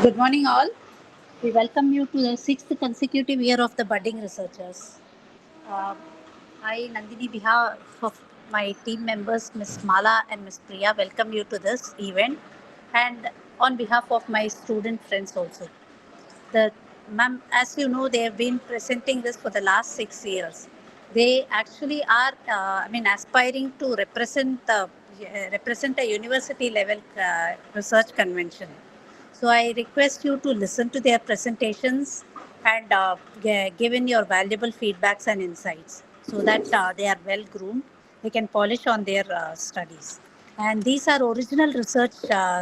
Good morning, all. We welcome you to the sixth consecutive year of the budding researchers. Uh, I, Nandini, behalf of my team members, Ms. Mala and Ms. Priya, welcome you to this event, and on behalf of my student friends also. The ma'am, as you know, they have been presenting this for the last 6 years. They actually are, aspiring to represent a university level research convention. So I request you to listen to their presentations and give in your valuable feedbacks and insights so that they are well groomed. They can polish on their studies. And these are original research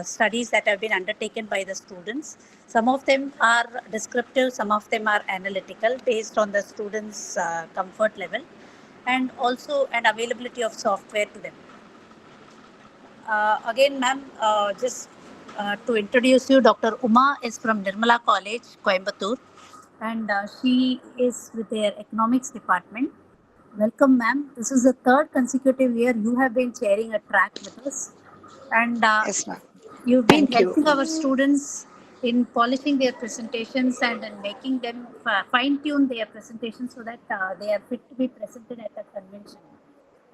studies that have been undertaken by the students. Some of them are descriptive, some of them are analytical based on the students' comfort level and also an availability of software to them. Again, ma'am, just to introduce you, Dr. Uma is from Nirmala College, Coimbatore, and she is with their economics department. Welcome, ma'am. This is the third consecutive year you have been chairing a track with us, and Yes, ma'am. you've been Thank you. helping our students in polishing their presentations and in making them fine tune their presentations so that they are fit to be presented at the convention.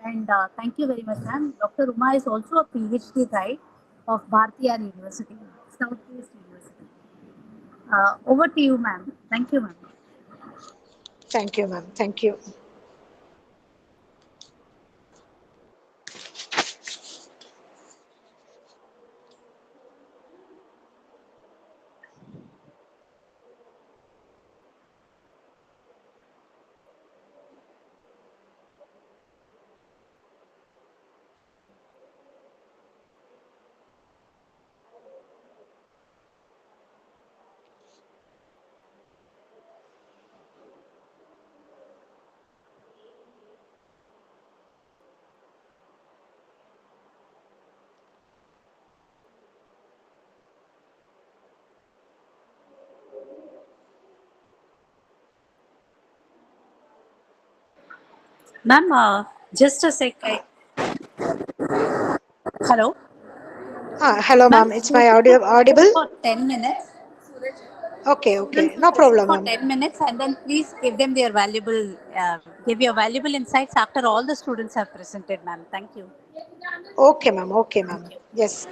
And thank you very much, ma'am. Dr. Uma is also a PhD guide of Bhartiyar University, Southeast University. Over to you, ma'am. Thank you, ma'am. Thank you, ma'am. Thank you. Ma'am, just a sec. Hello? Hello, Ma'am, ma'am. It's my students are present audible? for 10 minutes. Okay, Students okay. are No present problem, for ma'am. 10 minutes and then please give them their give your valuable insights after all the students have presented, ma'am. Thank you. Okay, ma'am. Okay, Thank ma'am. you. Yes.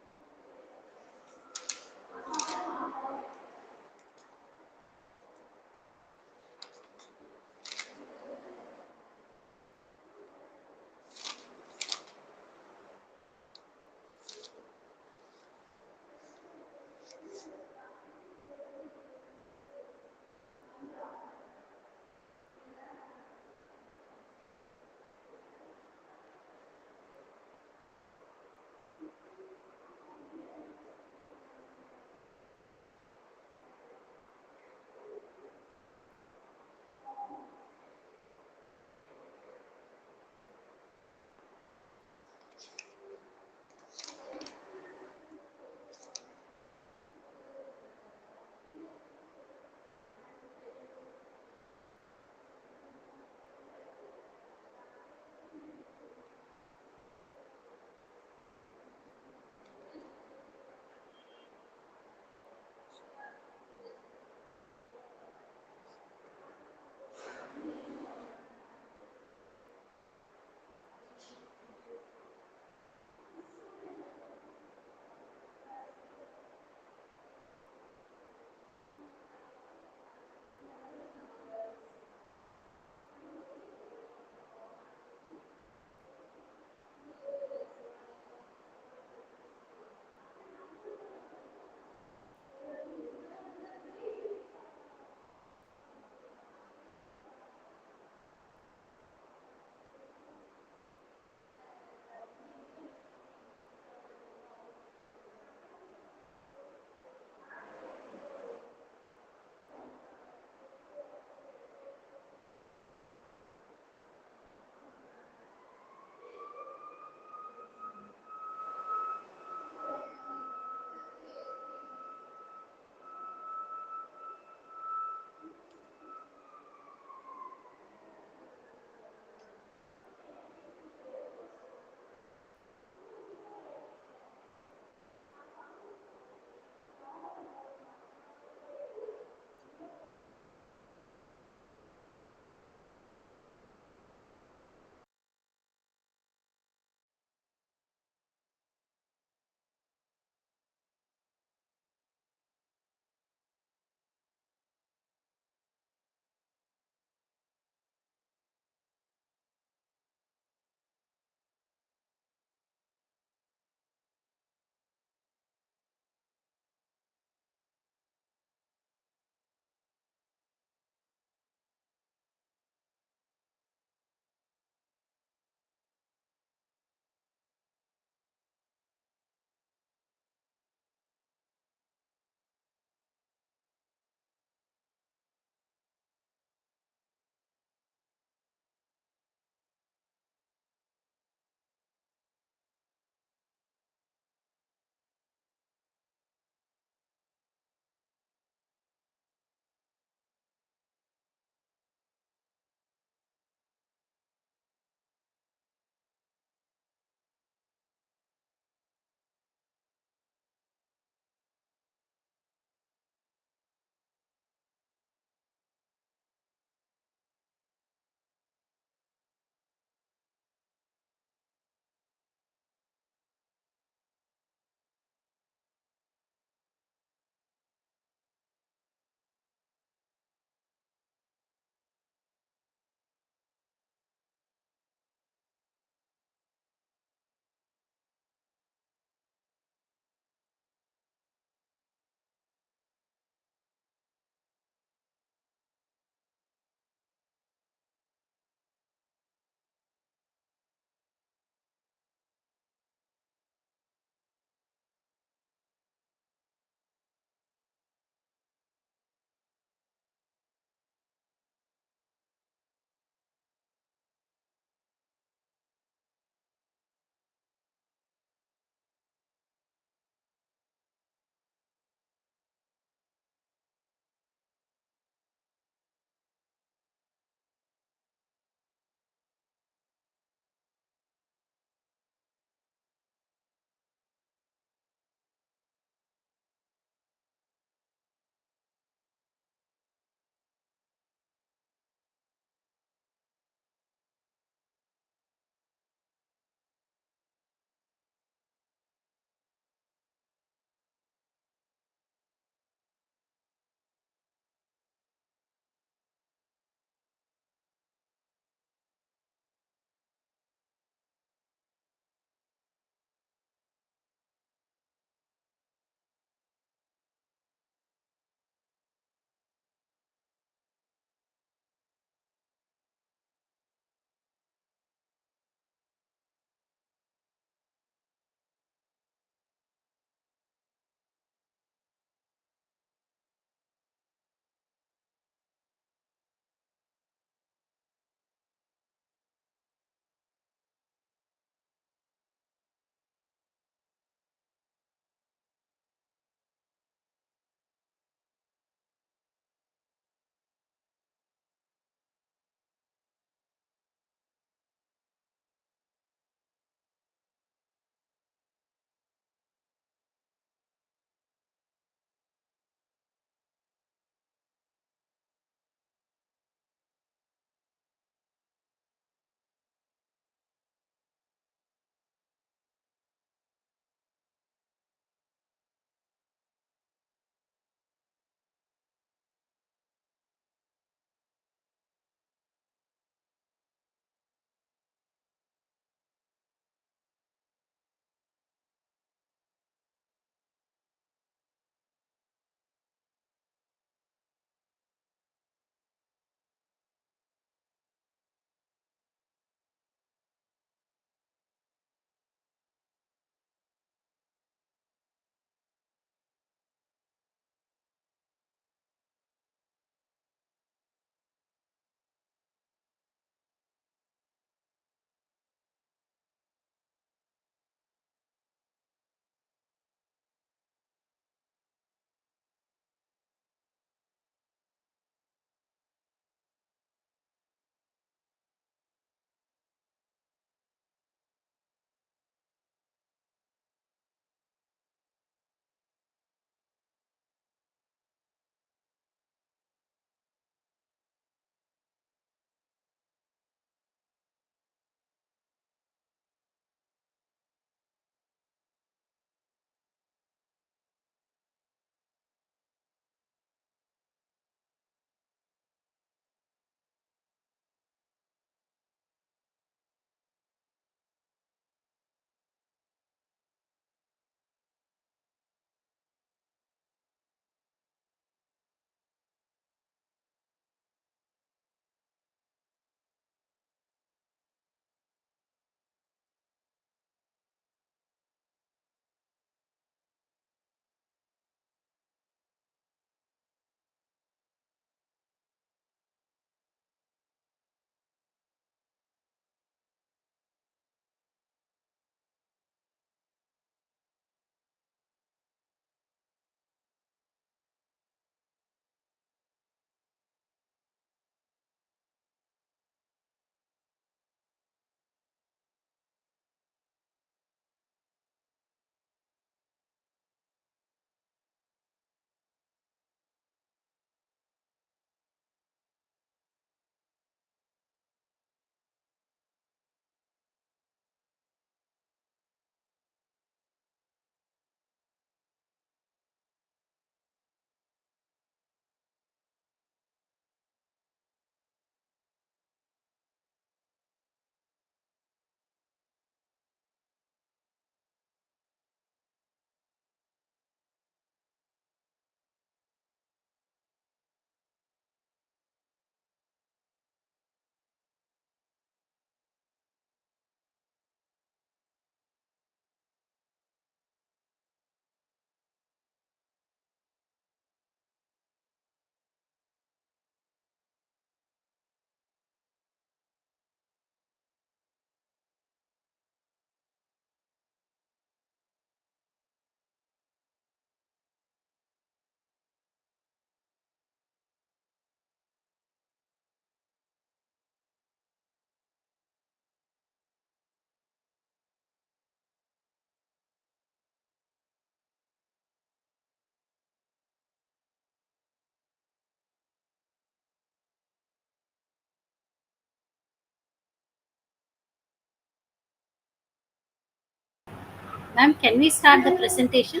Ma'am, can we start the presentation?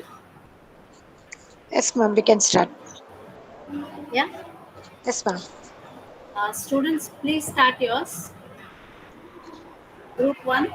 Yes, ma'am, we can start. Yeah. Yes, ma'am. Students, please start yours. Group 1.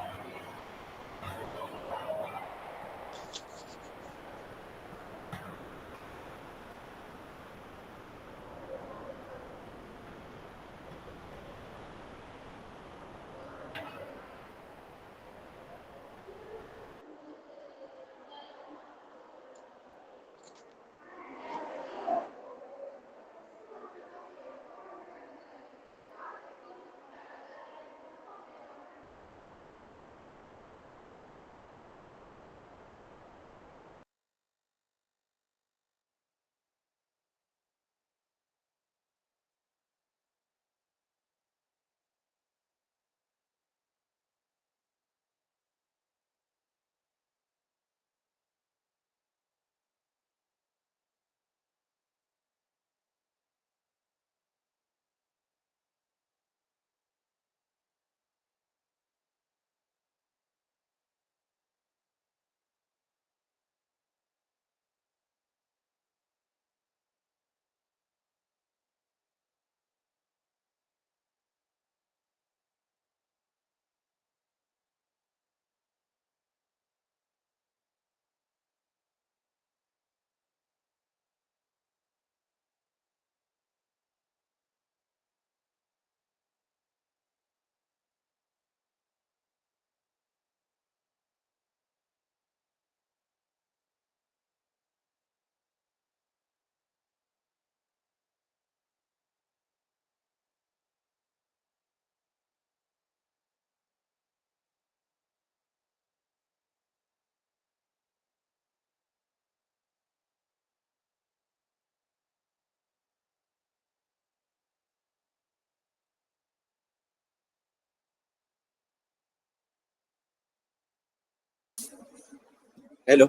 Hello,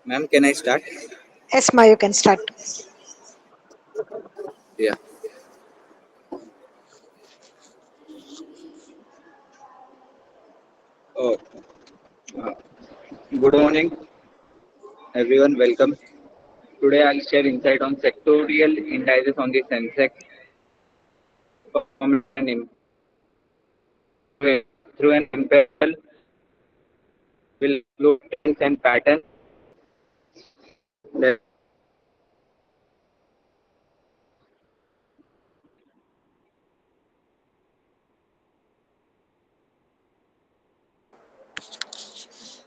ma'am. Can I start? Yes, ma'am, you can start. Yeah. Oh, uh, good morning, everyone. Welcome. Today, I'll share insight on sectorial indices on the Sensex performance and through an empirical will include trends and patterns. That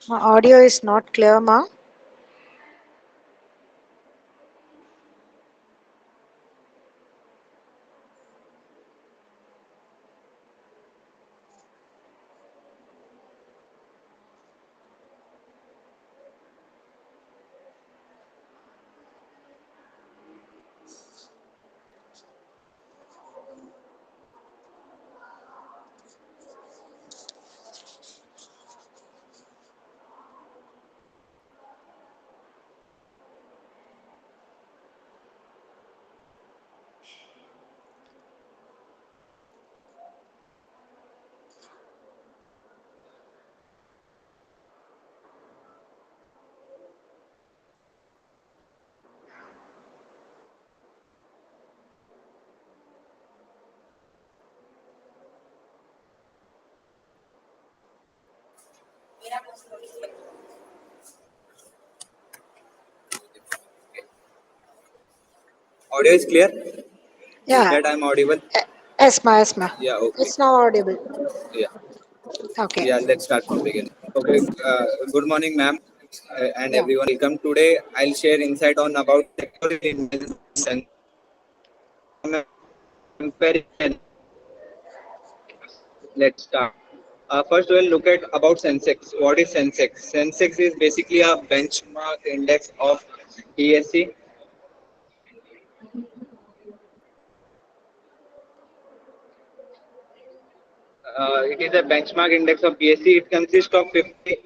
My audio is not clear, ma. audio is clear. Yeah. That I'm audible. Eh, Yes, ma. Yes, ma. Yeah. Okay. It's now audible. Yeah. Okay. Yeah. Let's start from beginning. Okay. Good morning, ma'am, and Yeah. everyone. Welcome. Today, I'll share insight on about sectorial indices and comparison. Let's start. First, we'll look at about Sensex. What is Sensex? Sensex is basically a benchmark index of ESC. It is a benchmark index of BSE. It consists of 50.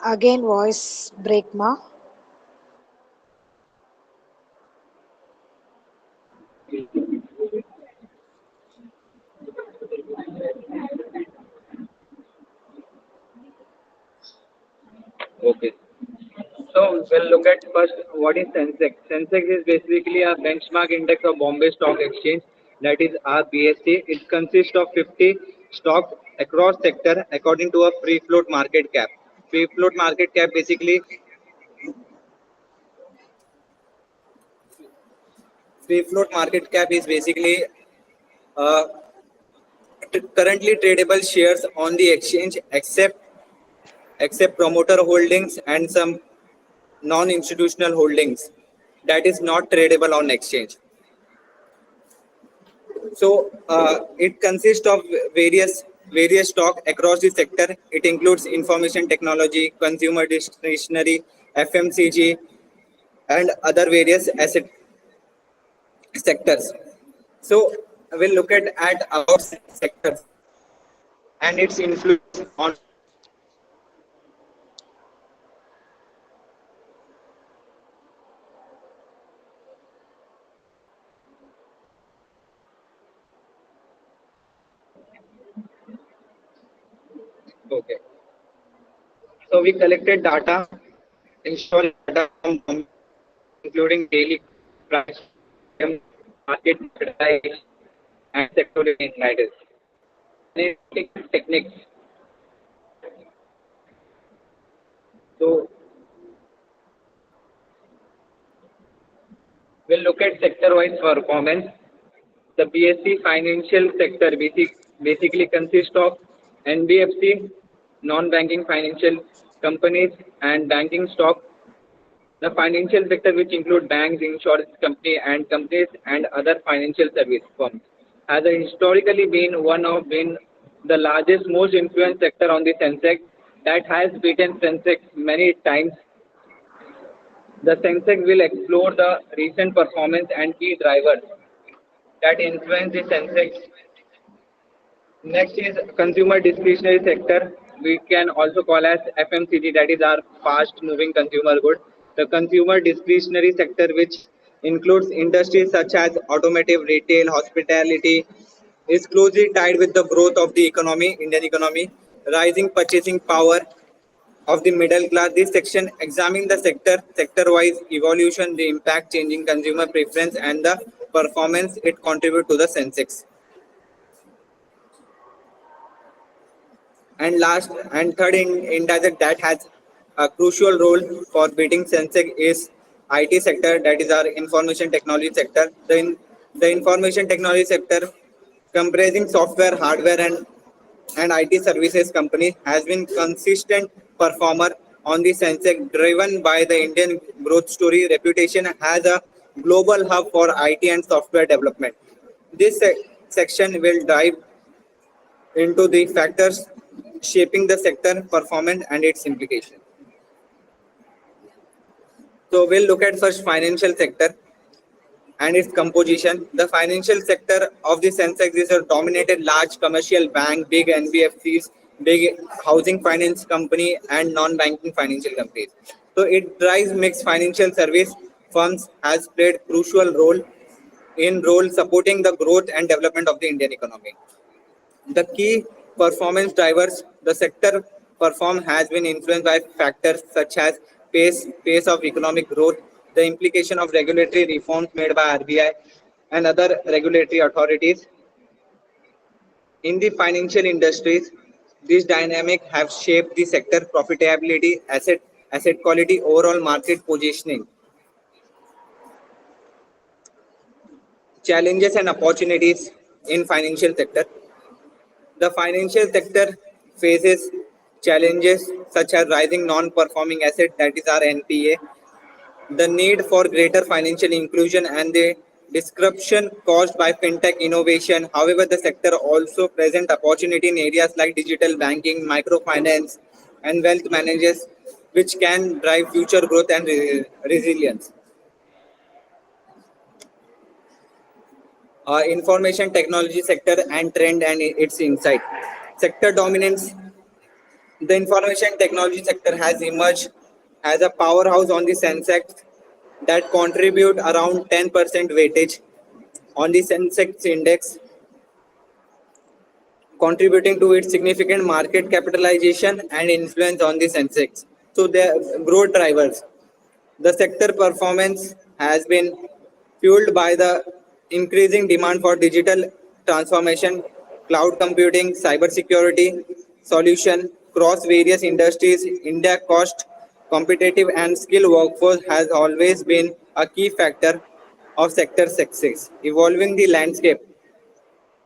Again, voice break, ma. Okay. So we'll look at first what is Sensex. Sensex is basically a benchmark index of Bombay Stock Exchange, that is RBSE. It consists of 50 stocks across sector according to a free float market cap. Free float market cap basically free float market cap is basically uh, currently tradable shares on the exchange except promoter holdings and some non-institutional holdings that is not tradable on exchange. So it consists of various stock across the sector. It includes information technology, consumer discretionary, FMCG, and other various asset sectors. So we'll look at about sectors and its influence on. Okay. So we collected data, historic data from including daily price, market price, and sectoral indicators. Analytic techniques. So we'll look at sector-wise performance. The BSE financial sector basically consists of NBFC, non-banking financial companies, and banking stock. The financial sector, which include banks, insurance company, and companies and other financial service firms, has historically been the largest, most influenced sector on the Sensex, that has beaten Sensex many times. The Sensex will explore the recent performance and key drivers that influence the Sensex. Next is consumer discretionary sector. We can also call as FMCG, that is our fast moving consumer good. The consumer discretionary sector, which includes industries such as automotive, retail, hospitality, is closely tied with the growth of the economy, Indian economy, rising purchasing power of the middle class. This section examines the sector-wise evolution, the impact changing consumer preference, and the performance it contribute to the Sensex. And last and third index that has a crucial role for beating Sensex is IT sector, that is our information technology sector. The information technology sector, comprising software, hardware, and IT services company, has been consistent performer on the Sensex, driven by the Indian growth story, reputation as a global hub for IT and software development. This section will dive into the factors shaping the sector performance and its implication. So we'll look at first financial sector and its composition. The financial sector of the Sensex is a dominated large commercial bank, big NBFCs, big housing finance company, and non-banking financial companies. So it drives mixed financial service firms, has played crucial role supporting the growth and development of the Indian economy. The key performance drivers the sector perform has been influenced by factors such as pace of economic growth, the implication of regulatory reforms made by RBI and other regulatory authorities. In the financial industries, these dynamics have shaped the sector profitability, asset quality, overall market positioning. Challenges and opportunities in financial sector. The financial sector faces challenges such as rising non-performing asset, that is our NPA, the need for greater financial inclusion, and the disruption caused by fintech innovation. However, the sector also present opportunity in areas like digital banking, microfinance, and wealth managers, which can drive future growth and resilience. Information technology sector and trend and its insight. Sector dominance. The information technology sector has emerged as a powerhouse on the Sensex that contribute around 10% weightage on the Sensex index, contributing to its significant market capitalization and influence on the Sensex. So the growth drivers. The sector performance has been fueled by the increasing demand for digital transformation, cloud computing, cybersecurity solution across various industries. India cost competitive and skilled workforce has always been a key factor of sector success. Evolving the landscape,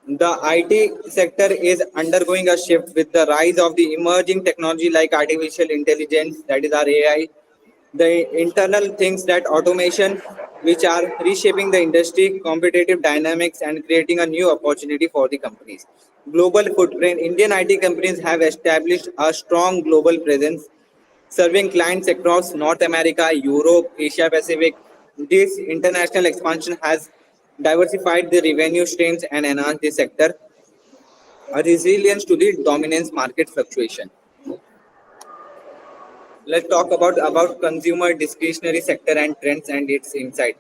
the IT sector is undergoing a shift with the rise of the emerging technology like artificial intelligence, that is our AI, the internal things that automation, which are reshaping the industry, competitive dynamics, and creating a new opportunity for the companies. Global footprint, Indian IT companies have established a strong global presence, serving clients across North America, Europe, Asia Pacific. This international expansion has diversified the revenue streams and enhanced the sector a resilience to the dominance market fluctuation. Let's talk about consumer discretionary sector and trends and its insight.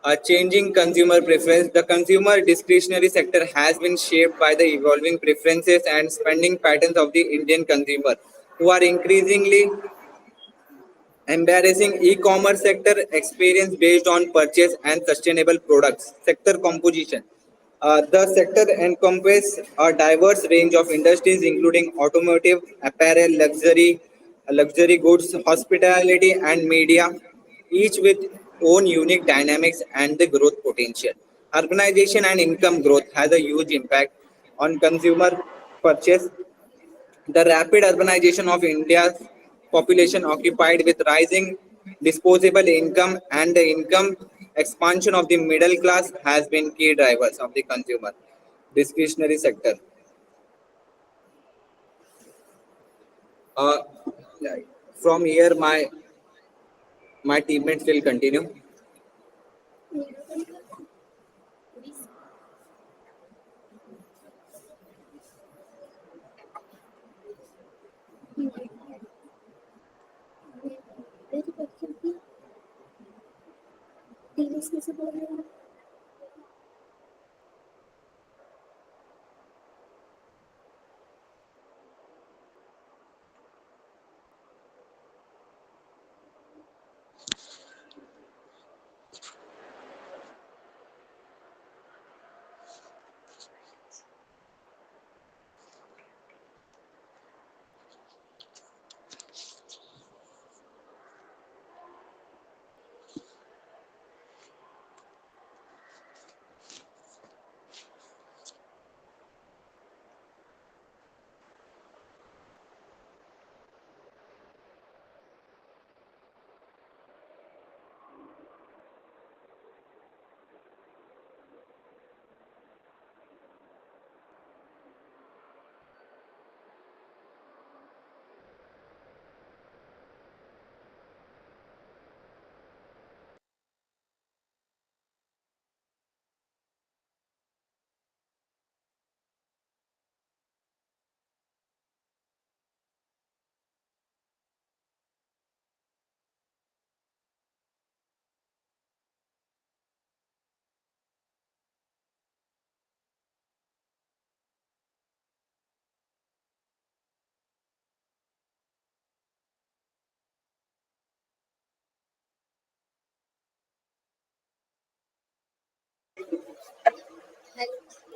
A changing consumer preference. The consumer discretionary sector has been shaped by the evolving preferences and spending patterns of the Indian consumer, who are increasingly embarrassing e-commerce sector experience based on purchase and sustainable products. Sector composition. The sector encompasses a diverse range of industries including automotive, apparel, luxury goods, hospitality and media, each with own unique dynamics and the growth potential. Urbanization and income growth has a huge impact on consumer purchase. The rapid urbanization of India's population occupied with rising disposable income and the income expansion of the middle class has been key drivers of the consumer discretionary sector. Uh, from here, my teammates will continue.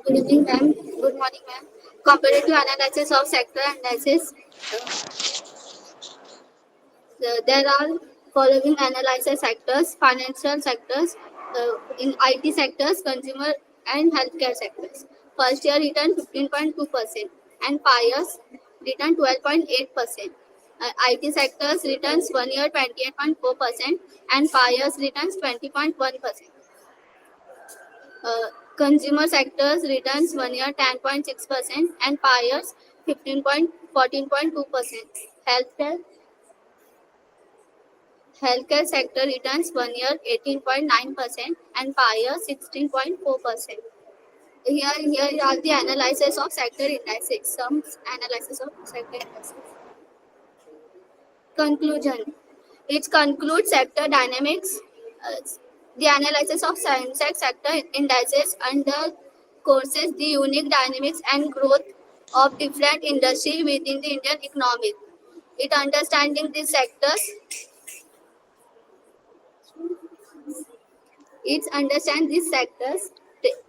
Good evening, ma'am. Good morning, ma'am. Comparative analysis of sector analysis. There are following analysis sectors: financial sectors, in IT sectors, consumer and healthcare sectors. First year return 15.2% and 5 years return 12.8%. IT sectors returns 1 year 28.4% and 5 years returns 20.1%. Consumer sectors returns 1 year 10.6% and 5 years 14.2%. Healthcare sector returns 1 year 18.9% and 5 years 16.4%. Here are the analysis of sector indices. Some analysis of sector indices. Conclusion. It concludes sector dynamics. uh, the analysis of science sector indices under courses the unique dynamics and growth of different industry within the Indian economy. It understanding these sectors Its understand these sectors'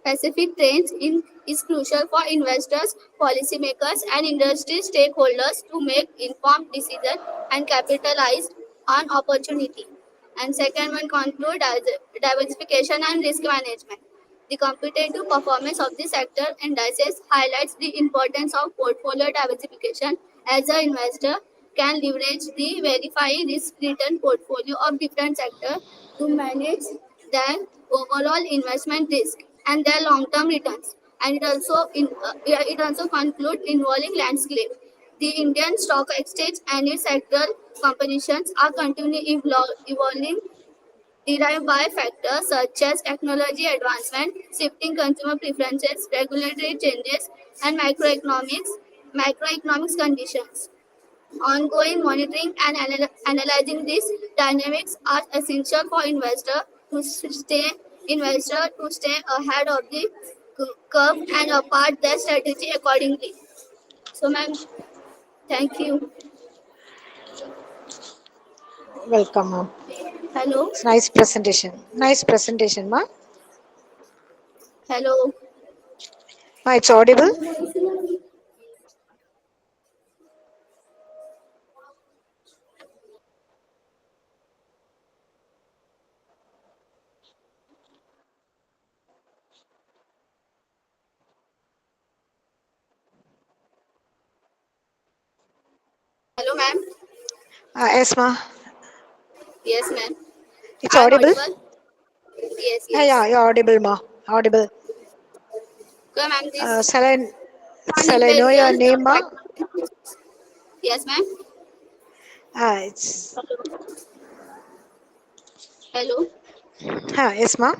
specific trends is crucial for investors, policymakers, and industry stakeholders to make informed decisions and capitalize on opportunity. And second one conclude as diversification and risk management. The competitive performance of the sector indices highlights the importance of portfolio diversification as an investor can leverage the verify risk return portfolio of different sectors to manage their overall investment risk and their long-term returns. And it also concludes involving landscape. The Indian Stock Exchange and its sectoral combinations are continually evolving, derived by factors such as technology advancement, shifting consumer preferences, regulatory changes, and macroeconomics conditions. Ongoing monitoring and analyzing these dynamics are essential for investor to stay ahead of the curve and apart their strategy accordingly. So, ma'am, thank you. Welcome, ma'am. Hello, It's nice presentation. Nice presentation, ma. hello, Ma, it's audible. hello, ma'am. Yes, ma. Yes, ma'am. It's I'm audible. audible. Yes, Yeah, yes. you're audible, ma. Audible. Okay, ma'am. Uh, This shall I one is shall I know very your name, ma? Yes, ma'am. It's Hello. yes, ma.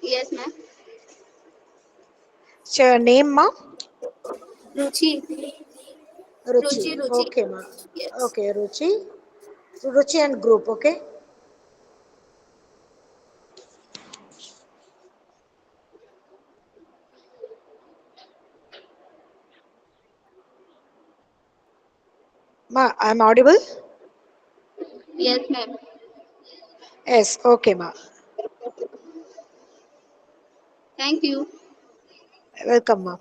Yes, ma'am. It's your name, ma. Ruchi. Ruchi. Ruchi, Ruchi. Okay, ma. Yes. Okay, Ruchi. Ruchi and group. Okay. Ma, I'm audible. Yes, ma'am. Yes. Okay, ma. Thank you. Welcome, ma.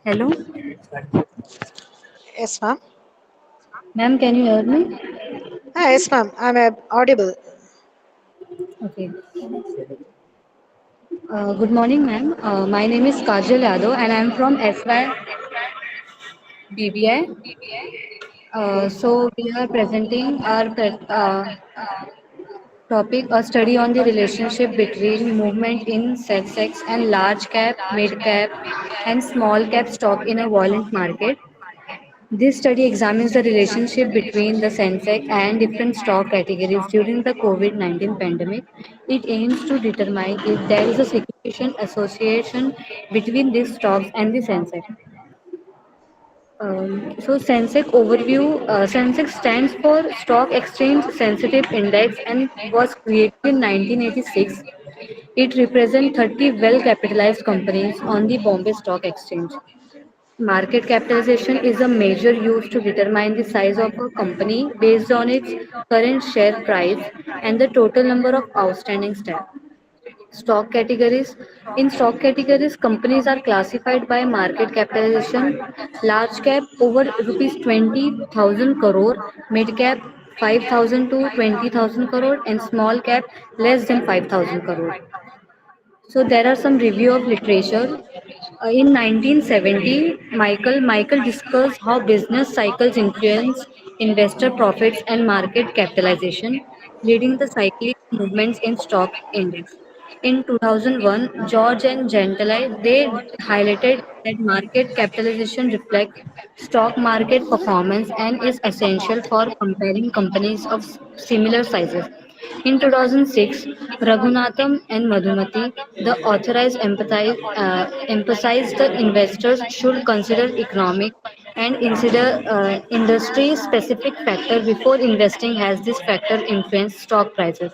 Hello, Yes, ma'am. ma'am. Can you hear me? Yes, ma'am. I'm audible. Okay. Good morning, ma'am. My name is Kajal Yadav, and I'm from SY BBI. Okay. So we are presenting our topic: a study on the relationship between movement in Sensex and large cap, mid cap, and small cap stock in a violent market. This study examines the relationship between the Sensex and different stock categories during the COVID-19 pandemic. It aims to determine if there is a significant association between these stocks and the Sensex. So Sensex overview, Sensex stands for Stock Exchange Sensitive Index and was created in 1986. It represents 30 well-capitalized companies on the Bombay Stock Exchange. Market capitalization is a measure used to determine the size of a company based on its current share price and the total number of outstanding stock. Stock categories. In stock categories, companies are classified by market capitalization. Large cap over rupees 20,000 crore, mid cap 5,000 to 20,000 crore, and small cap less than 5,000 crore. So there are some review of literature. In 1970, Michael discussed how business cycles influence investor profits and market capitalization, leading the cyclic movements in stock index. In 2001, George and Gentile they highlighted that market capitalization reflects stock market performance and is essential for comparing companies of similar sizes. In 2006, Raghunatham and Madhumati, the authorize emphasized that investors should consider economic and industry specific factor before investing as this factor influence stock prices.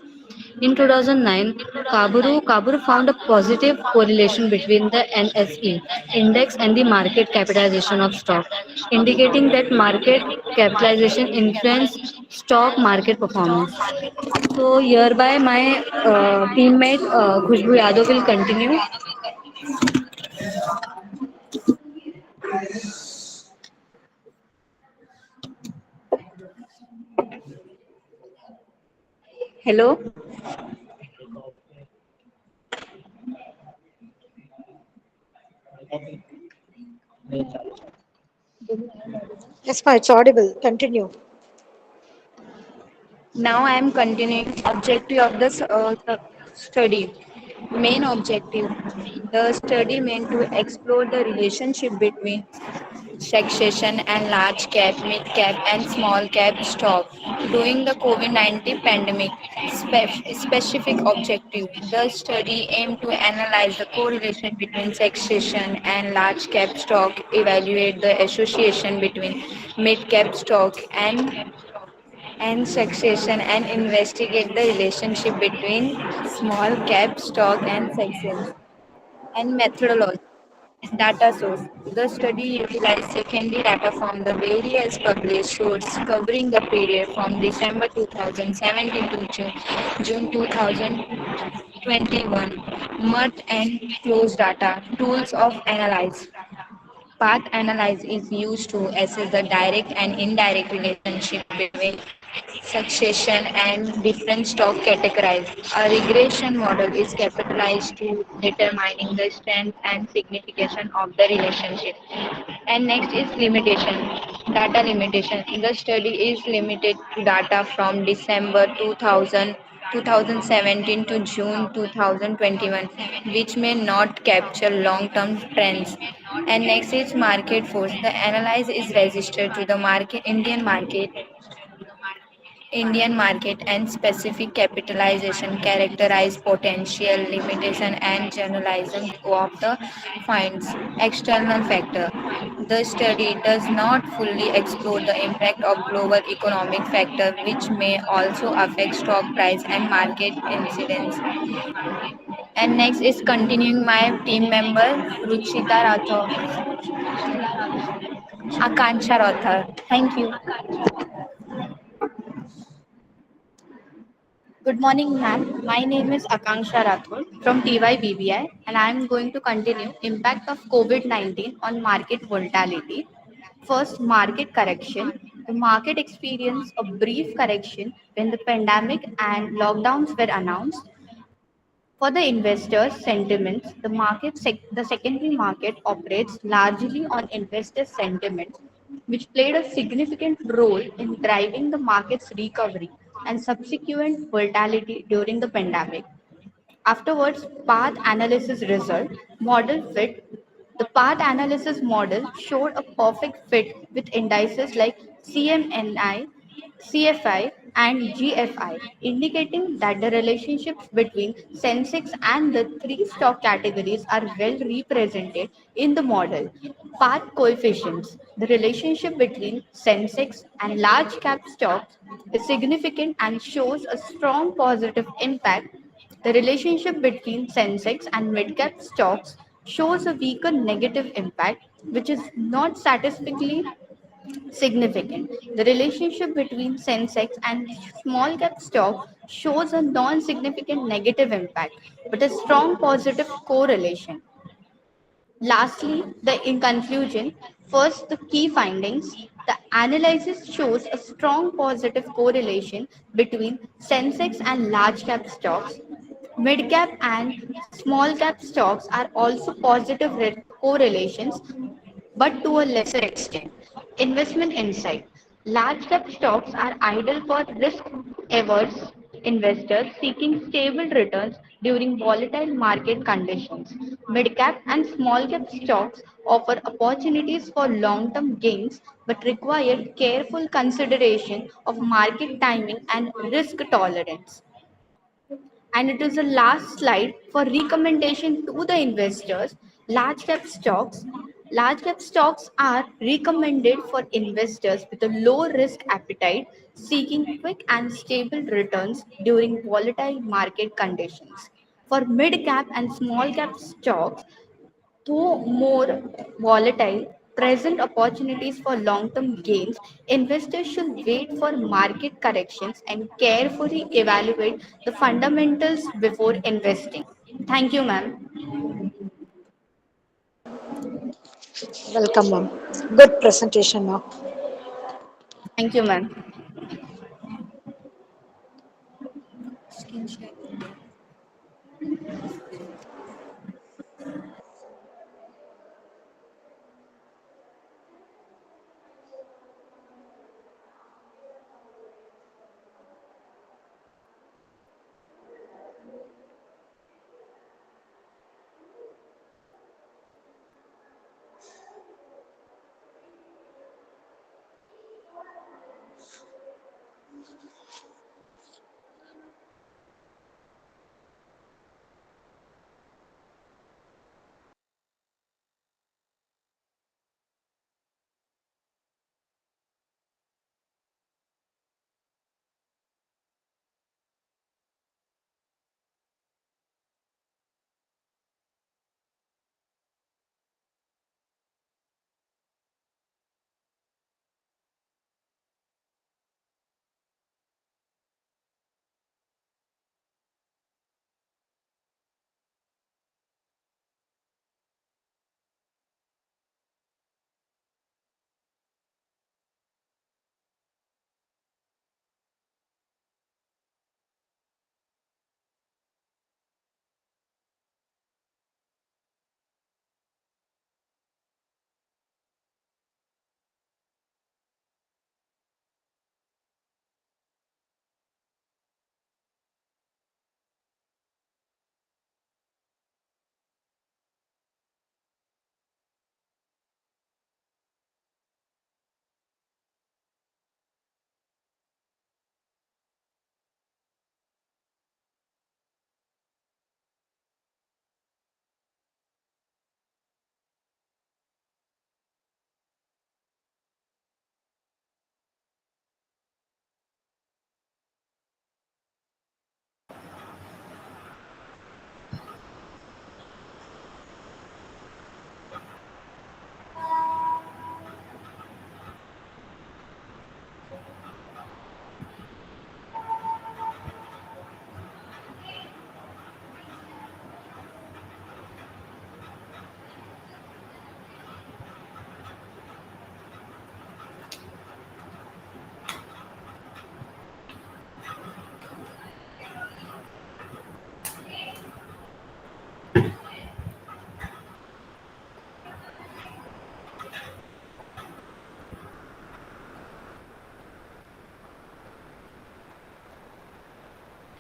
In 2009, Kaburu found a positive correlation between the NSE index and the market capitalization of stock, indicating that market capitalization influence stock market performance. So hereby my teammate Khushbu Yadav will continue. Hello. Yes, ma'am, it's audible. Continue. Now I am continuing objective of the study. Main objective. The study meant to explore the relationship between taxation and large cap, mid cap and small cap stock during the COVID-19 pandemic. Specific objective. The study aimed to analyze the correlation between taxation and large cap stock, evaluate the association between mid cap stock and succession and investigate the relationship between small cap stock and success and methodology. Data source. The study utilized secondary data from the various published sources covering the period from December 2017 to June 2021. Merged and closed data. Tools of analyze. Path analysis is used to assess the direct and indirect relationship between succession and different stock categories. A regression model is capitalized to determining the strength and significance of the relationship. And next is limitation. Data limitation. The study is limited to data from December 2017 to June 2021, which may not capture long-term trends. And next is market force. The analysis is registered to the Indian market and specific capitalization characterize potential limitation and generalization of the finds. External factor. The study does not fully explore the impact of global economic factor which may also affect stock price and market incidence. And next is continuing my team member Ruchita Rathore, Akansha Rathore. Thank you. Good morning, ma'am. My name is Akanksha Rathod from TYBBI, and I am going to continue impact of COVID-19 on market volatility. First, market correction. The market experienced a brief correction when the pandemic and lockdowns were announced. For the investors' sentiments, the secondary market operates largely on investor sentiment, which played a significant role in driving the market's recovery and subsequent volatility during the pandemic. Afterwards, path analysis result, model fit The path analysis model showed a perfect fit with indices like CMNI, CFI, and GFI, indicating that the relationships between Sensex and the three stock categories are well represented in the model. Path coefficients. The relationship between Sensex and large cap stocks is significant and shows a strong positive impact. The relationship between Sensex and mid-cap stocks shows a weaker negative impact, which is not statistically significant. The relationship between Sensex and small cap stock shows a non-significant negative impact, but a strong positive correlation. Lastly, in conclusion, first the key findings. The analysis shows a strong positive correlation between Sensex and large cap stocks. Mid cap and small cap stocks are also positive correlations, but to a lesser extent. Investment insight. Large cap stocks are ideal for risk averse investors seeking stable returns during volatile market conditions. Mid cap and small cap stocks offer opportunities for long term gains but require careful consideration of market timing and risk tolerance. And it is the last slide for recommendation to the investors. Large cap stocks. Large cap stocks are recommended for investors with a low risk appetite seeking quick and stable returns during volatile market conditions. For mid cap and small cap stocks, though more volatile, present opportunities for long-term gains, investors should wait for market corrections and carefully evaluate the fundamentals before investing. Thank you, ma'am. Welcome, ma'am. Good presentation, ma'am. Thank you, ma'am.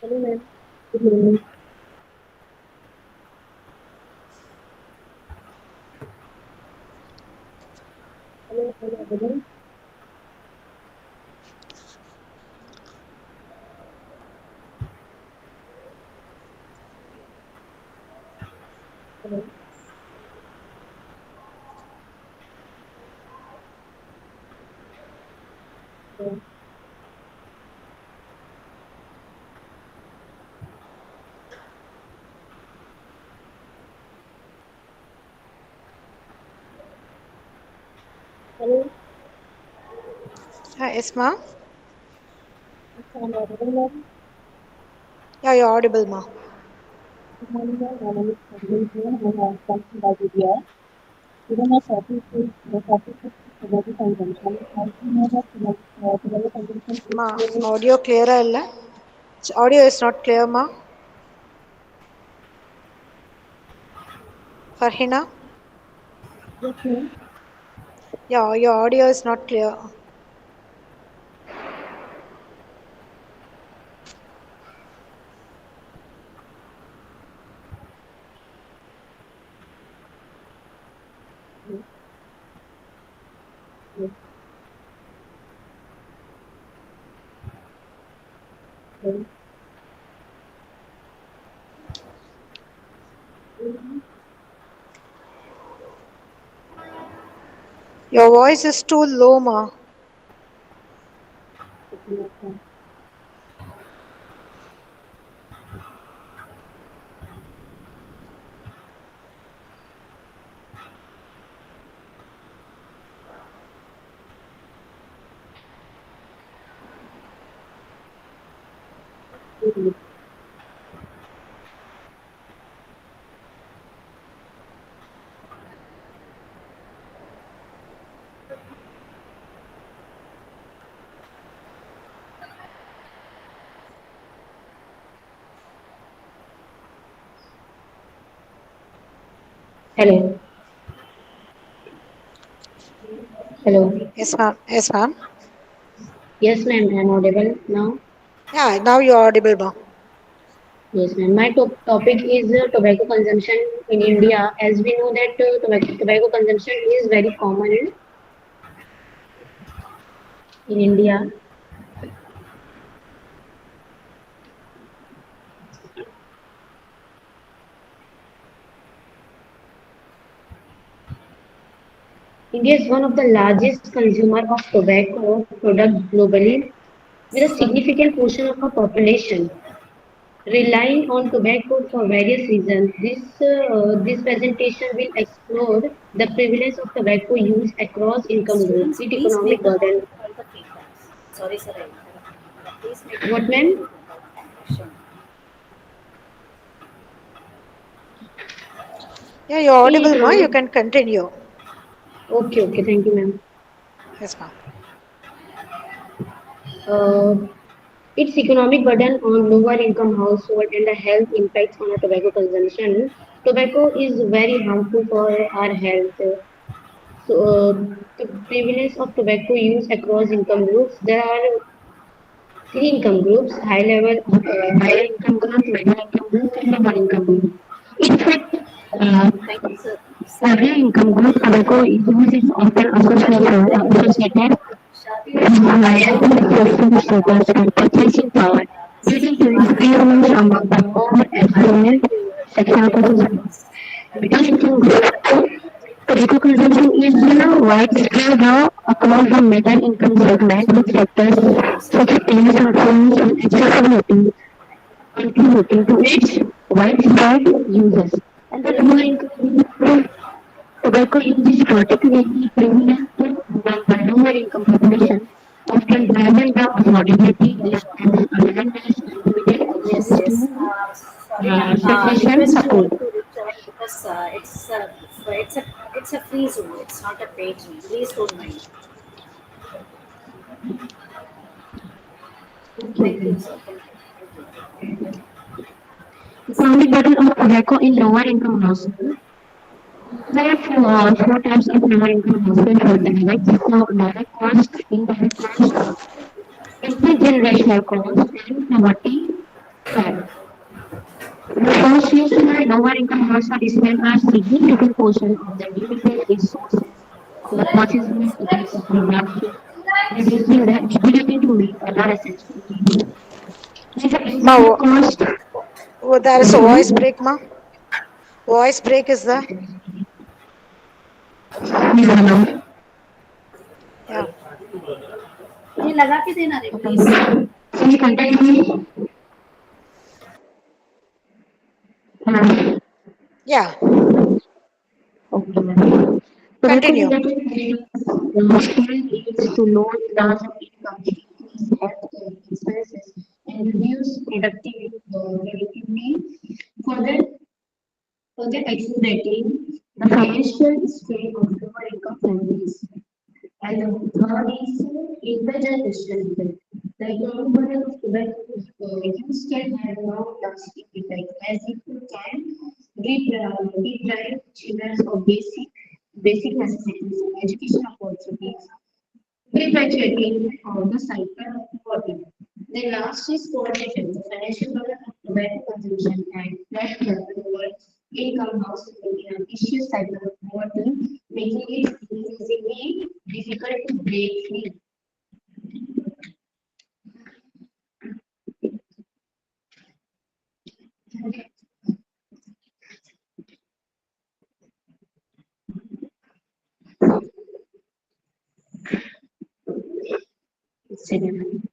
Hello, ma'am. Good morning. Yes, ma. Yeah, you're audible, ma. Ma, audio clear ಇಲ್ಲ? Audio is not clear, ma. Farhina? Yeah, your audio is not clear. Your voice is too low, ma. Hello. Hello. Yes, ma'am. Yes, ma'am. Yes, ma'am. I'm audible now. Yeah, now you're audible, ma. Yes, ma'am. My topic is tobacco consumption in India. As we know that tobacco consumption is very common in India. India is one of the largest consumer of tobacco products globally, with a significant portion of our population relying on tobacco for various reasons. This presentation will explore the prevalence of tobacco use across income groups, Students, its please make economic a note burden. of all the feedbacks. Sorry, sir, I interrupted. Please make a What, note of ma'am? all the feedback. Yeah, you're In audible, ma. You economic, can continue. okay, thank you, ma'am. Yes, ma'am. Uh, its economic burden on lower income household and the health impacts on our tobacco consumption. Tobacco is very harmful for our health. The prevalence of tobacco use across income groups. There are three income groups: higher income group, middle income group, and lower income group. In fact, uh, Thank you, sir. Sir, higher income group tobacco use is often associated higher social status and purchasing power, leading to increase among the more affluent section of the society. Middle income group tobacco consumption is widespread across the middle income segment with factors such as phones and accessibility contributing to its widespread uses. And the lower income group tobacco use is particularly prevalent among the lower income population, often driven by affordability and awareness and limited yes, access yes. to Sorry, ma'am. sufficient Request you all support. to return because it's a free zone. It's not a paid zone. Please don't mind. Thank you, Okay. sir. Thank you. Economic burden of tobacco in lower income households. There are four types of lower income households for direct, so direct cost, indirect cost, intergenerational cost, and poverty trap. The first is lower income households spend a significant portion of their limited resources What is the type of program to reducing the ability to make analysis? There's an Ma, exam cost. there is a voice break, ma. Voice break is there. Yeah. ये लगा के देना रे please. Can you contact me? Hello. Yeah. Okay, ma'am. Continue. Tobacco-related student aims to lower class income, decrease healthcare expenses, and reduce productivity, further, further accelerating the financial strain of lower income families. And the third is intergenerational effect. The economic burden of tobacco use can have long-lasting effect as it can deprive children of basic necessities and education opportunities, perpetuating the cycle of poverty. The last is coordination. The financial burden of tobacco consumption and flat over income household in a vicious cycle of poverty, making it increasingly difficult to break free. Second,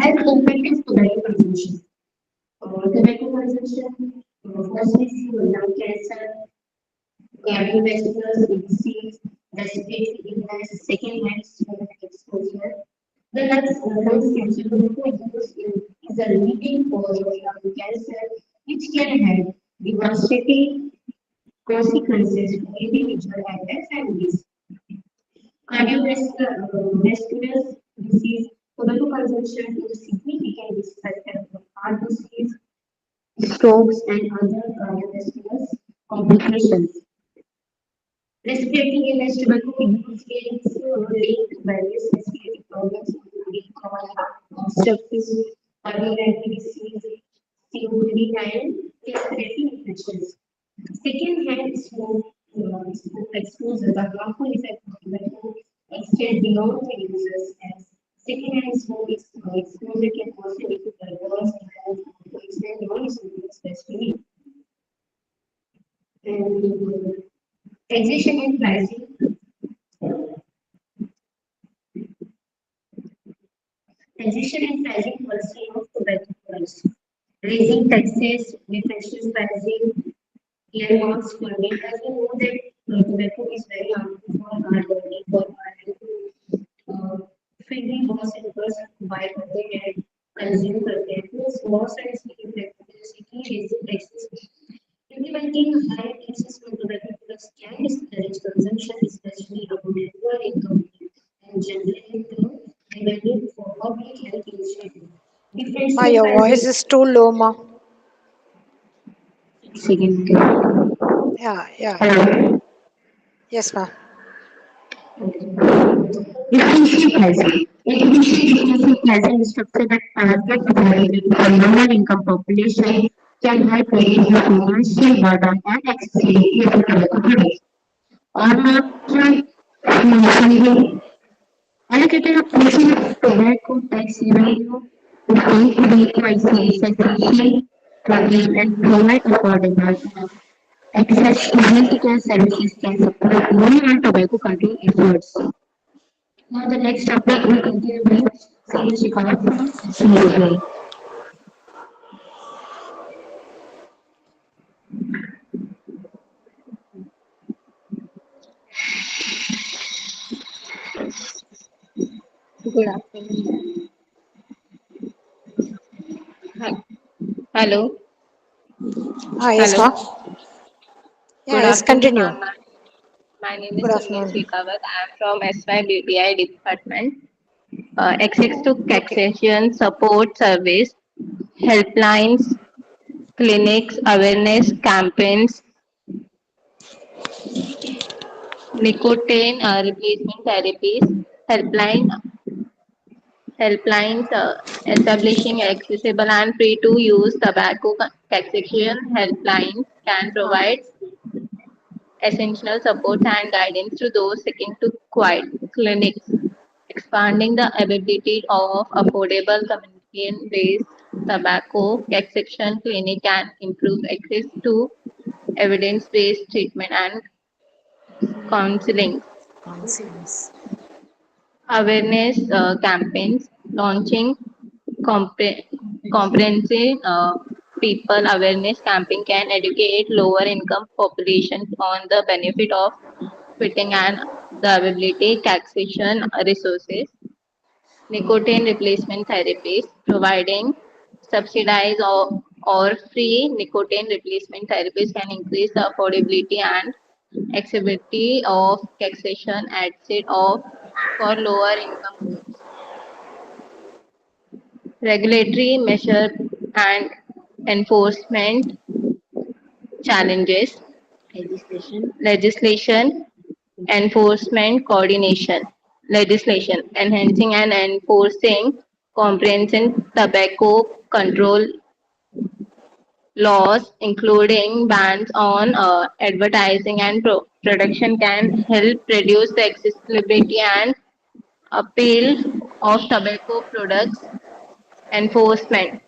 has impact is tobacco consumption. Tobacco consumption, firstly, lung cancer, cardiovascular disease, respiratory illness, second-hand smoke exposure. The lung cancer tobacco use is a leading cause of lung cancer, which can have devastating consequences for individuals and their families. Cardiovascular disease, tobacco consumption is significant risk factor for heart disease, strokes, and other cardiovascular complications. Respiratory illness, tobacco use is linked to various respiratory problems, including chronic obstructive pulmonary disease, COPD, and respiratory infections. Second-hand smoke exposure, the harmful effect of tobacco extend beyond the users as second-hand exposure can also lead to burns and to extend non-smoking especially. And taxation and pricing. Taxation and pricing policy of tobacco products. Raising taxes, differential pricing, earmarks funding. As we know that tobacco is very harmful for our body, for our health. Feeding बहुत से लोग buy करते हैं, consume करते हैं, तो बहुत सारे इसके impact होते हैं, जैसे कि raising taxes. Implementing high taxes on tobacco products can discourage consumption, especially among lower income and generate the revenue for public health initiatives. Ma, Differential your pricing. voice is too low, ma. Second. Yeah, yeah. Hello. Yes, ma. Differential pricing. Differential pricing is structure that targets affordability for lower income population can help reduce the financial burden and accessibility of tobacco products. Or not mentioning allocated a portion of tobacco tax revenue to fund devices sufficient to and provide affordable access to healthcare services can support rural and tobacco control efforts. Now the next topic will continue with Sri Shikara from CSI. Good afternoon. Hello. Ah, yes, Hello. ma. Yeah, Good yes, afternoon, continue. ma'am. My name is Good Sunil afternoon. Shekhawat. I am from SYBPI department. Access to Okay. taxation support service, helplines, clinics, awareness campaigns, nicotine replacement therapies, helpline, helplines establishing accessible and free to use tobacco taxation helplines can provide essential support and guidance to those seeking to quit clinics, expanding the availability of affordable community-based tobacco taxation clinic can improve access to evidence-based treatment and counseling. Awareness campaigns, launching compre- comprehensive people awareness campaign can educate lower income populations on the benefit of quitting and the availability taxation resources. Nicotine replacement therapies, providing subsidized or free nicotine replacement therapies can increase the affordability and accessibility of taxation asset of for lower income groups. Regulatory measure and enforcement challenges, legislation, enforcement coordination, legislation, enhancing and enforcing comprehensive tobacco control laws, including bans on advertising and production, can help reduce the accessibility and appeal of tobacco products. Enforcement,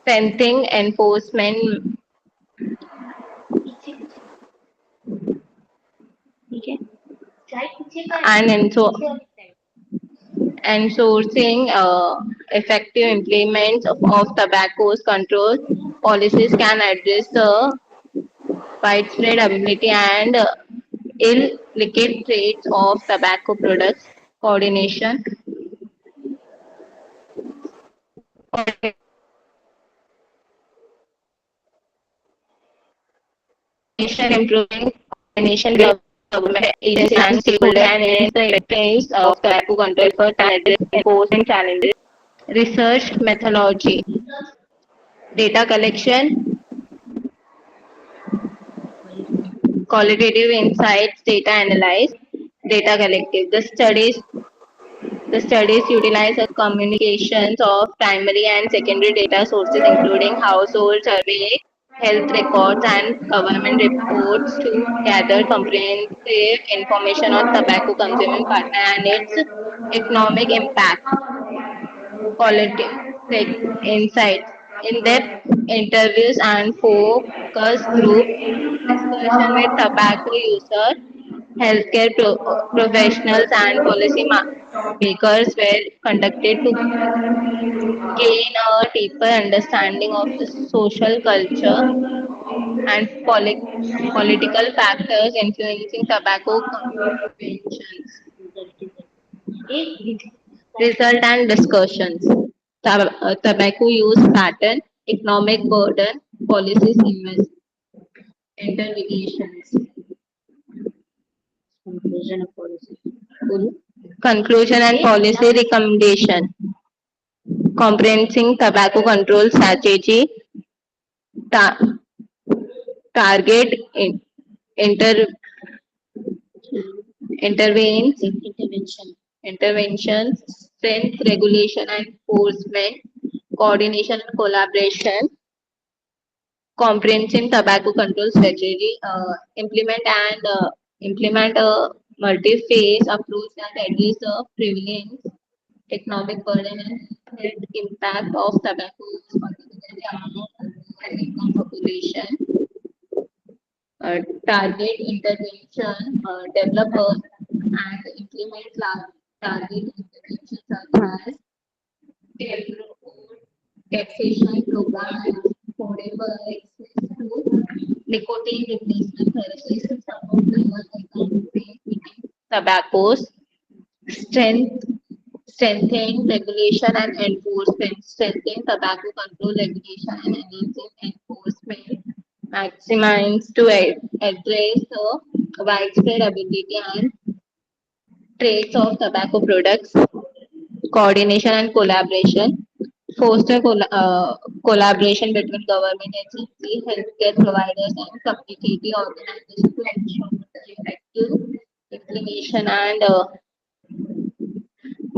strengthening enforcement and enforcing effective implements of tobacco's control policies can address the widespread availability and illicit trades of tobacco products. Coordination, improving coordination with government agencies and stakeholders and enhance the effectiveness of tobacco control efforts and address enforcement challenges. Research methodology, data collection, qualitative insights, data analyze, data collective. The studies utilize a communications of primary and secondary data sources, including household survey, health records, and government reports to gather comprehensive information on tobacco consuming partner and its economic impact. Qualitative insights, in-depth interviews and focus group discussion with tobacco users, healthcare professionals, and policy makers were conducted to gain a deeper understanding of the social culture and political factors influencing tobacco conventions. Result and discussions. Tobacco use pattern, economic burden, policies, interventions. Conclusion and policy recommendation. Comprehensive tobacco control strategy. Ta- target inter intervenes interventions, strength, regulation and enforcement, coordination and collaboration, comprehensive tobacco control strategy, implement a multi-phase approach that addresses the prevalence, economic burden and health impact of tobacco use, particularly among low-income population. Target intervention, develop and implement target interventions such as taxation program and affordable access to nicotine replacement therapies to support lower income tobaccos, strength, strengthening regulation and enforcement, strengthening tobacco control regulation and enhancing enforcement, maximize to address the widespread availability and trades of tobacco products, coordination and collaboration, foster collaboration between government agencies, healthcare providers, and community organizations to ensure the effective implementation and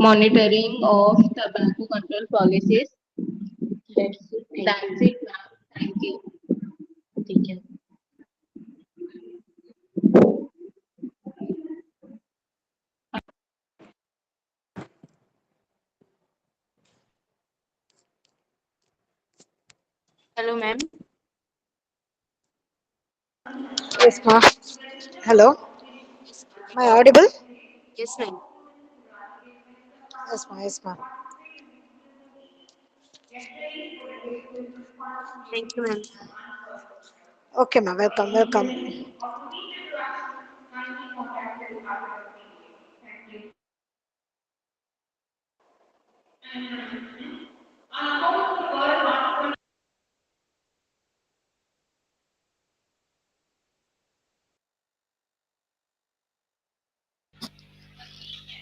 monitoring of tobacco control policies. That's it, ma'am. Thank you. Thank you. Hello, ma'am. Yes, ma'am. Hello. Am I audible? Yes, ma'am. Yes, ma'am. Yes, ma'am. Thank you, ma'am. Okay, ma'am. Welcome. Welcome.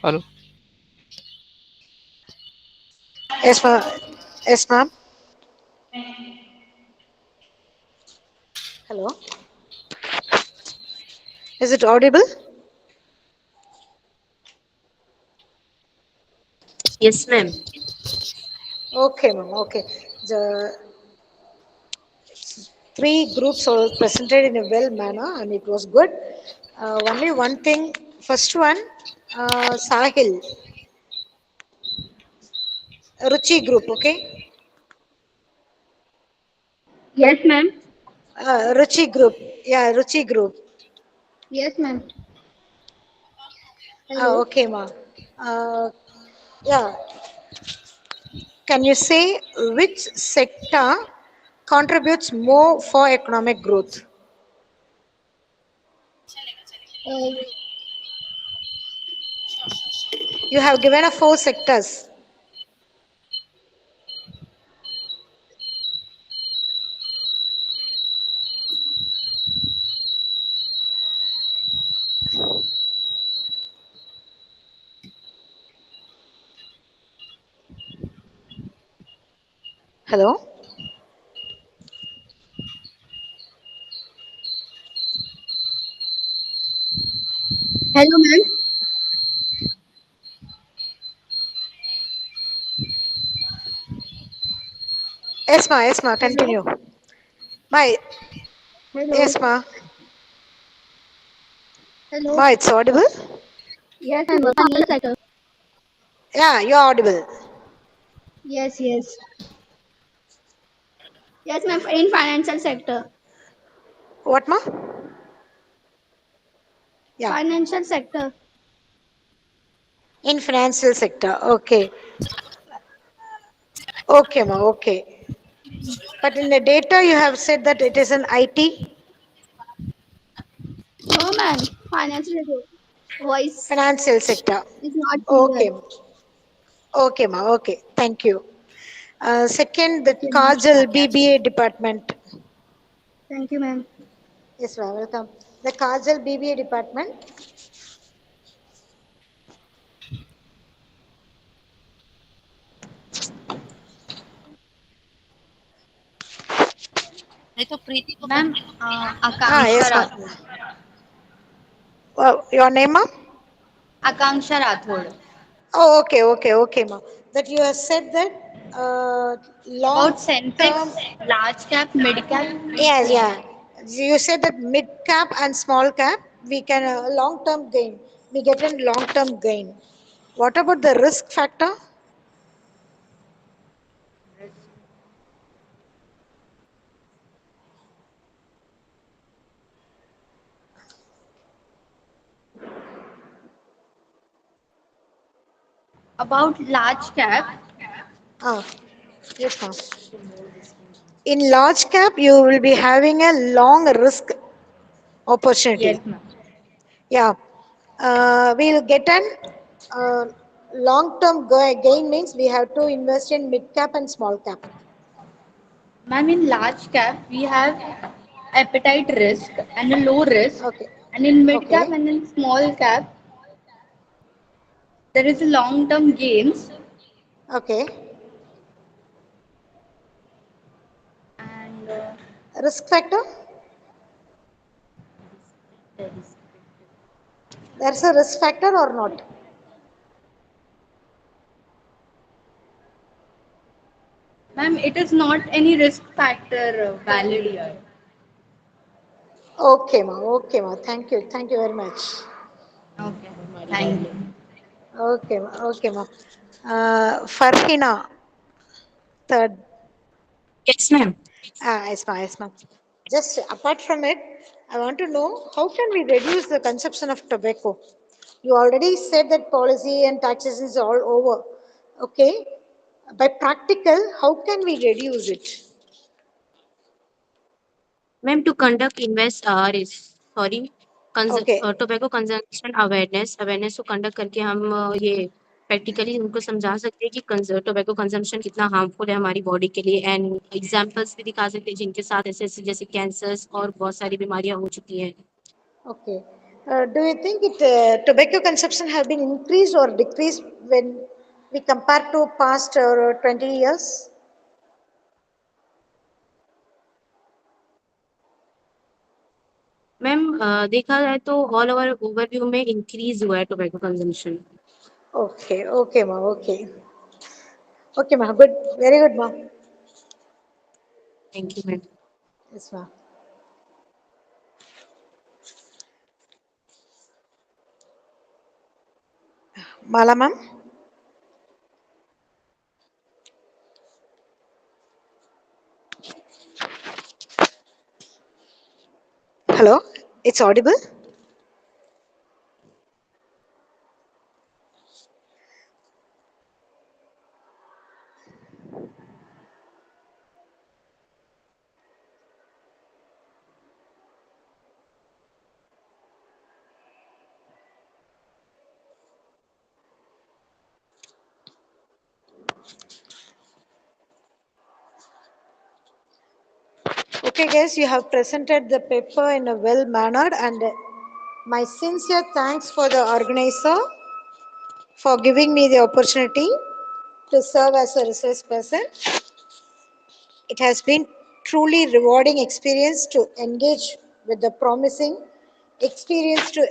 Hello. Yes, ma'am. Yes, ma'am. Hello. Is it audible? Yes, ma'am. Okay, ma'am. Okay. The three groups were presented in a well manner and it was good. Only one thing. First one, Sahil, Ruchi group. Okay. Yes, ma'am. Ruchi group. Yeah, Ruchi group. Yes, ma'am. Hello. Okay, ma'am. Yeah. Can you say which sector contributes more for economic growth? Uh, You have given a four sectors. Hello? Hello, ma'am. Yes, ma. Yes, ma. Hello. Continue. Ma. Hello. Yes, ma. Hello. Ma, it's audible? Yes, I'm financial sector. Yeah, you're audible. Yes, yes. Yes, ma'am. In financial sector. What, ma? Yeah. Financial sector. In financial sector. Okay. Okay, ma. Okay. But in the data, you have said that it is an IT, No, ma'am. Financial sector. Voice financial sector. is not clear. Okay. Okay, ma. Okay. Thank you. Second, the Okay, ma'am. Kajal BBA department. Thank you, ma'am. Yes, ma'am. Welcome. The Kajal BBA department. Ma'am, Yes, Akanksha ma'am. Rathod. Your name, ma'am? Akanksha Rathod. Oh, okay, okay, okay, ma'am. That you have said that long About term. Sensex, large cap, mid cap. Yes, yeah. You said that mid cap and small cap, we can long term gain. We get a long term gain. What about the risk factor? About large cap. Ah, yes, ma'am. In large cap, you will be having a long risk opportunity. Yes, ma'am. Yeah. We'll get an uh, long term gain means we have to invest in mid cap and small cap. Ma'am, in large cap, we have appetite risk and a low risk. Okay. And in mid cap Okay. and in small cap, there is a long term gains. Okay. And Risk factor? There's a risk factor or not? Ma'am, it is not any risk factor valid here. Okay, ma. Thank you. Thank you very much. Okay, thank you. Okay, ma. Farhina, third. Yes, ma'am. Yes, ma'am. Just apart from it, I want to know how can we reduce the consumption of tobacco? You already said that policy and taxes is all over. Okay. By practical, how can we reduce it? Ma'am, to conduct Okay. tobacco consumption awareness को conduct करके हम ये practically उनको समझा सकते हैं कि tobacco consumption कितना harmful है हमारी body के लिए and examples भी दिखा सकते हैं जिनके साथ ऐसे जैसे cancers और बहुत सारी बीमारियां हो चुकी हैं. Okay. Do you think tobacco consumption have been increased or decreased when we compare to past 20 years? Ma'am देखा जाए तो ऑल ओवर ओवरव्यू में इंक्रीज हुआ है tobacco consumption. Okay, ma. Okay, ma. Good. Very good, ma. Thank you ma'am. Yes, ma. Mala, ma'am. Hello. It's audible? Okay, guys, you have presented the paper in a well mannered and my sincere thanks for the organizer for giving me the opportunity to serve as a resource person. It has been truly rewarding experience to engage with the promising experience to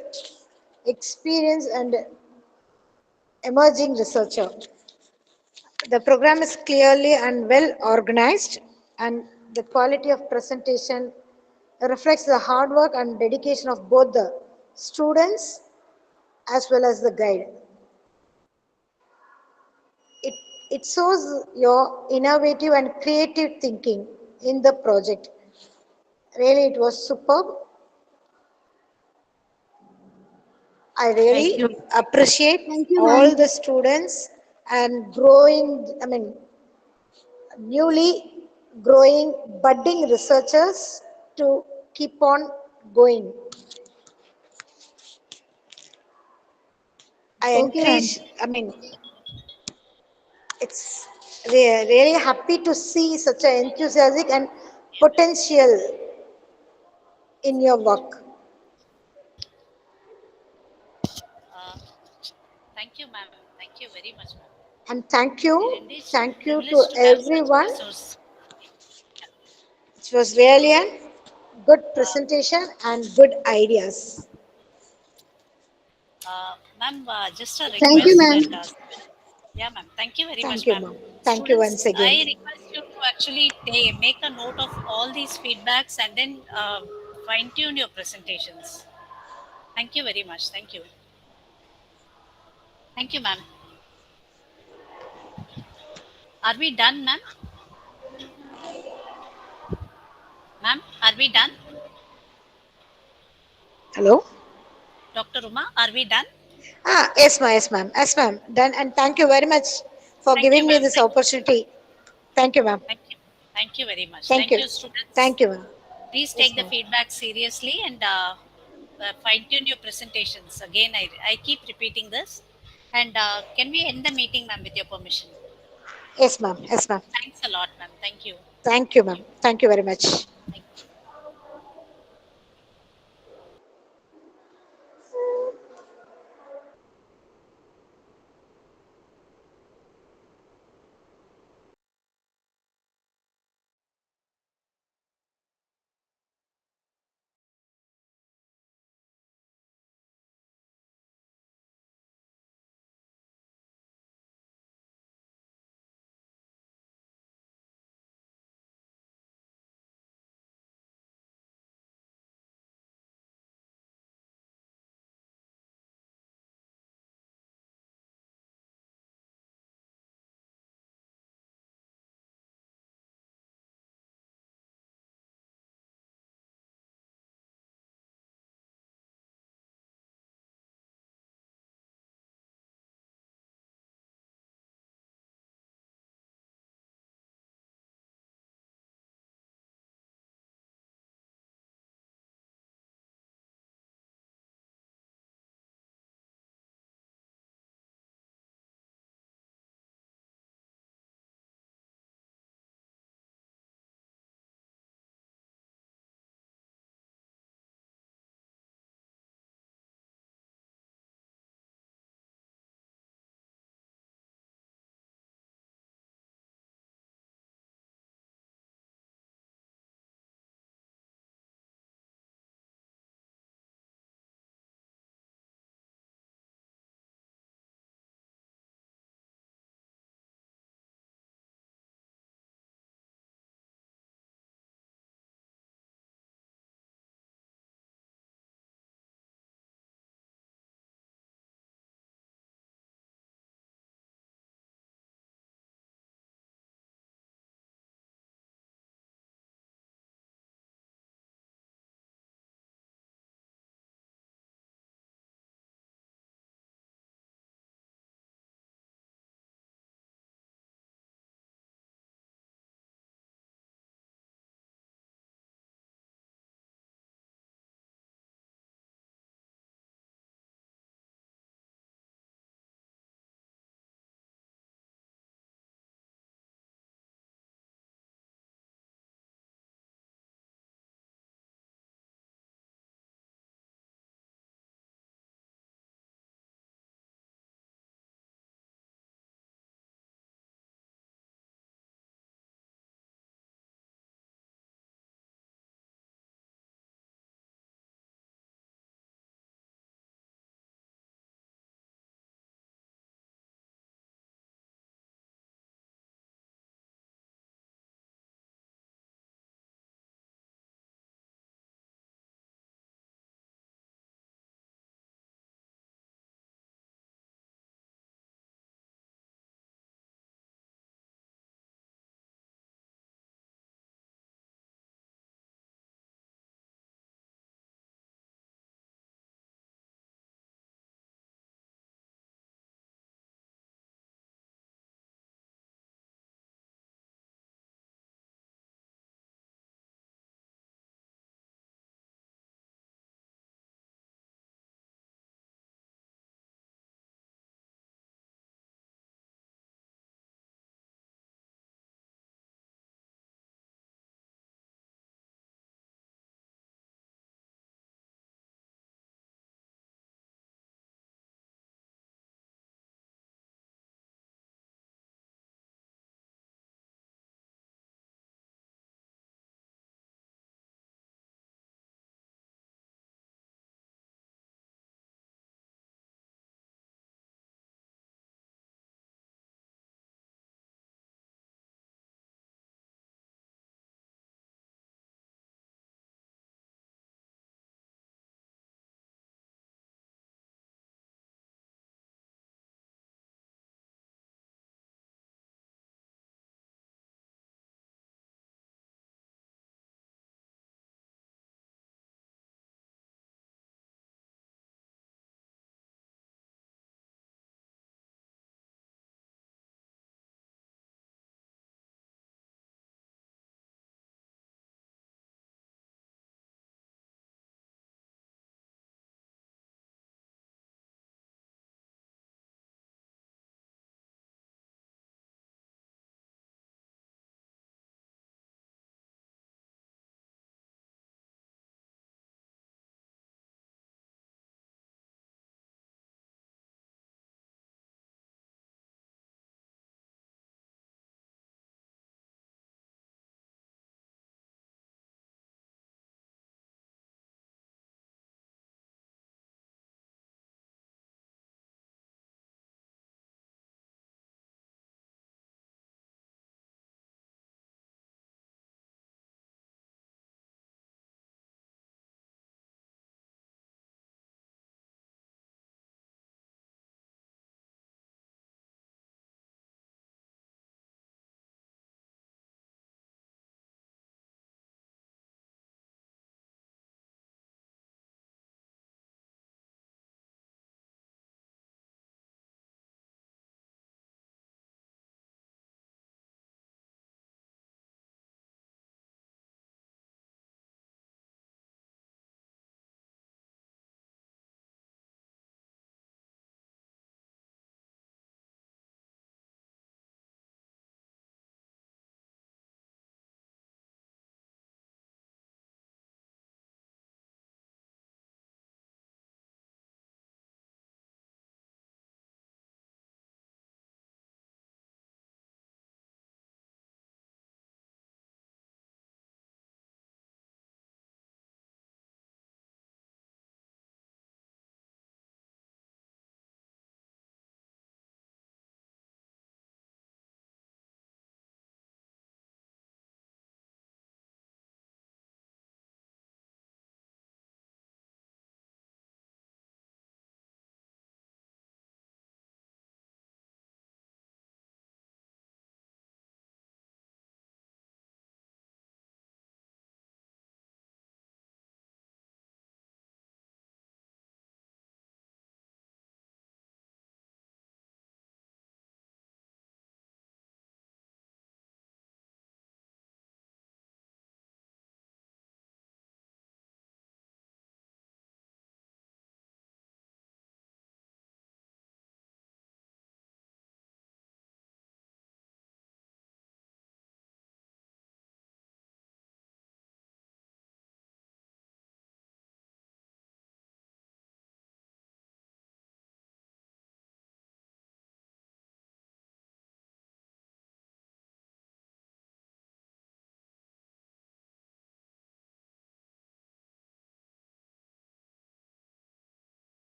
experience and emerging researcher. The program is clearly and well organized and the quality of presentation reflects the hard work and dedication of both the students as well as the guide. It, it shows your innovative and creative thinking in the project. Really, it was superb. I thank you. really appreciate Thank you, all ma'am. the students and newly growing, budding researchers to keep on going. I Okay, ma'am. encourage, it's really happy to see such an enthusiastic and potential in your work. Uh, Thank you, ma'am. Thank you very much, ma'am. And thank you to Privileged to have such everyone. resource. It was really a good Uh, presentation and good ideas. Ma'am, just a Thank you, request that, ma'am. yeah, ma'am. Thank you very Thank much, you, ma'am. ma'am. Thank you once Students, I again. request you to actually make a note of all these feedbacks and then fine tune your presentations. Thank you very much. Thank you. Thank you, ma'am. Are we done, ma'am? Ma'am, are we done? Hello? Dr. Uma, are we done? Yes, ma'am. Yes, ma'am. Done. And thank you very much for Thank you, giving me ma'am. this opportunity. Thank you, ma'am. Thank you. Thank you very much. Thank Thank you. you, students. Thank you, ma'am. Please Yes, take the ma'am. feedback seriously and fine tune your presentations. Again, I keep repeating this. And can we end the meeting, ma'am, with your permission? Yes, ma'am. Yes, ma'am. Thanks a lot, ma'am. Thank you. Thank you, ma'am. Thank you very much.